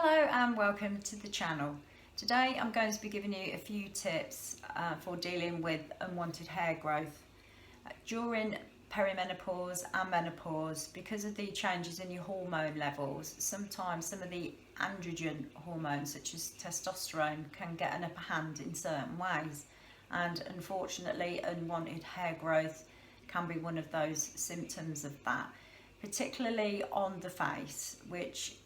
Hello and welcome to the channel. Today I'm going to be giving you a few tips for dealing with unwanted hair growth during perimenopause and menopause. Because of the changes in your hormone levels, sometimes some of the androgen hormones such as testosterone can get an upper hand in certain ways, and unfortunately unwanted hair growth can be one of those symptoms of that, particularly on the face, which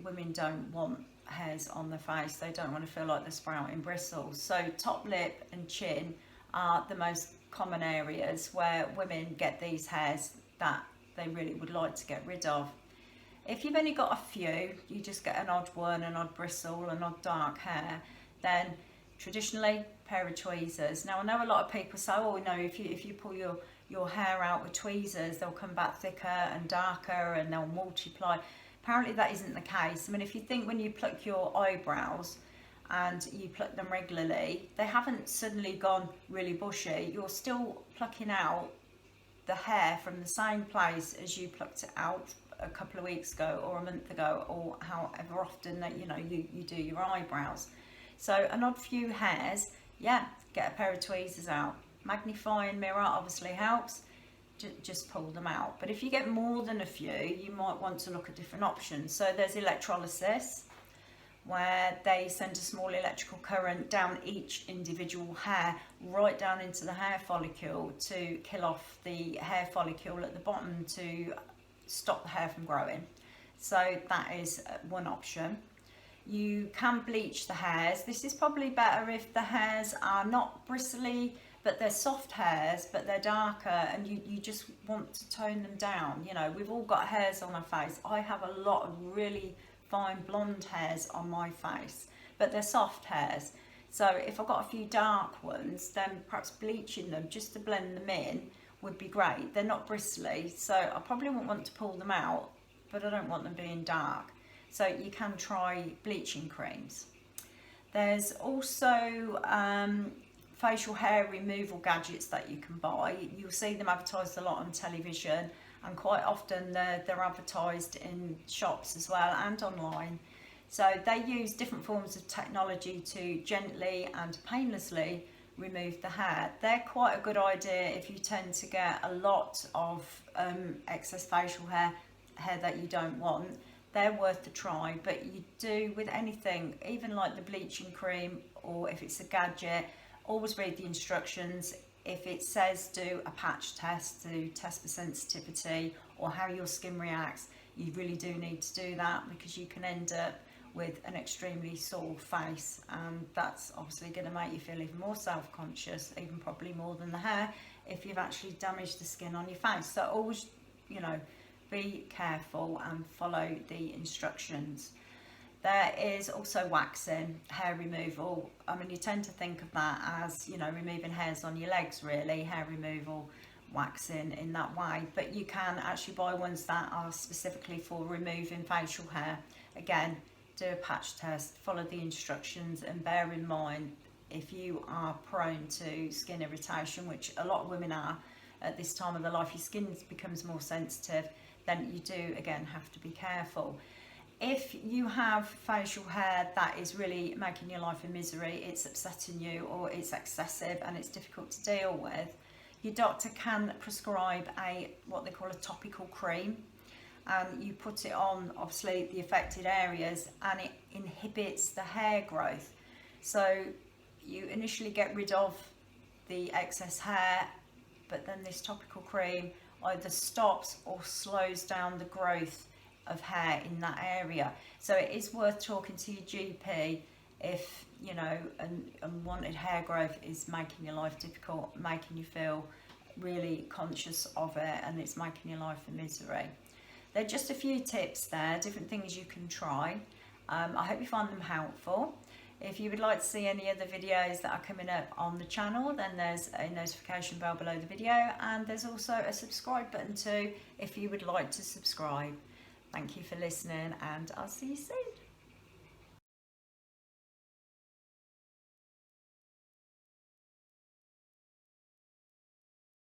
women don't want hairs on the face. They don't want to feel like they're sprouting bristles. So top lip and chin are the most common areas where women get these hairs that they really would like to get rid of. If you've only got a few, you just get an odd one, an odd bristle, an odd dark hair, then traditionally pair of tweezers. Now I know a lot of people say, oh no, if you pull your hair out with tweezers, they'll come back thicker and darker and they'll multiply. Apparently that isn't the case. I mean, if you think when you pluck your eyebrows and you pluck them regularly, they haven't suddenly gone really bushy. You're still plucking out the hair from the same place as you plucked it out a couple of weeks ago or a month ago, or however often that you do your eyebrows. So an odd few hairs, yeah, get a pair of tweezers out. Magnifying mirror obviously helps. Just pull them out. But if you get more than a few, you might want to look at different options. So there's electrolysis, where they send a small electrical current down each individual hair, right down into the hair follicle to kill off the hair follicle at the bottom to stop the hair from growing. So that is one option. You can bleach the hairs. This is probably better if the hairs are not bristly, but they're soft hairs, but they're darker, and you just want to tone them down. You know, we've all got hairs on our face. I have a lot of really fine blonde hairs on my face, but they're soft hairs. So if I've got a few dark ones, then perhaps bleaching them just to blend them in would be great. They're not bristly, so I probably won't want to pull them out, but I don't want them being dark. So you can try bleaching creams. There's also facial hair removal gadgets that you can buy. You'll see them advertised a lot on television, and quite often they're advertised in shops as well and online. So they use different forms of technology to gently and painlessly remove the hair. They're quite a good idea if you tend to get a lot of excess facial hair that you don't want. They're worth a try. But you do with anything, even like the bleaching cream, or if it's a gadget, always read the instructions. If it says do a patch test to test for sensitivity or how your skin reacts, you really do need to do that, because you can end up with an extremely sore face, and that's obviously going to make you feel even more self-conscious, even probably more than the hair, if you've actually damaged the skin on your face. So always, be careful and follow the instructions. There is also waxing, hair removal. I mean, you tend to think of that as, removing hairs on your legs, really, hair removal, waxing in that way. But you can actually buy ones that are specifically for removing facial hair. Again, do a patch test, follow the instructions, and bear in mind, if you are prone to skin irritation, which a lot of women are at this time of their life, your skin becomes more sensitive, then you do, again, have to be careful. If you have facial hair that is really making your life a misery, it's upsetting you, or it's excessive and it's difficult to deal with, your doctor can prescribe what they call a topical cream, and you put it on, obviously, the affected areas, and it inhibits the hair growth. So you initially get rid of the excess hair, but then this topical cream either stops or slows down the growth of hair in that area. So it is worth talking to your GP if unwanted hair growth is making your life difficult, making you feel really conscious of it, and it's making your life a misery. There are just a few tips there, different things you can try. I hope you find them helpful. If you would like to see any other videos that are coming up on the channel, then there's a notification bell below the video, and there's also a subscribe button too if you would like to subscribe. Thank you for listening, and I'll see you soon.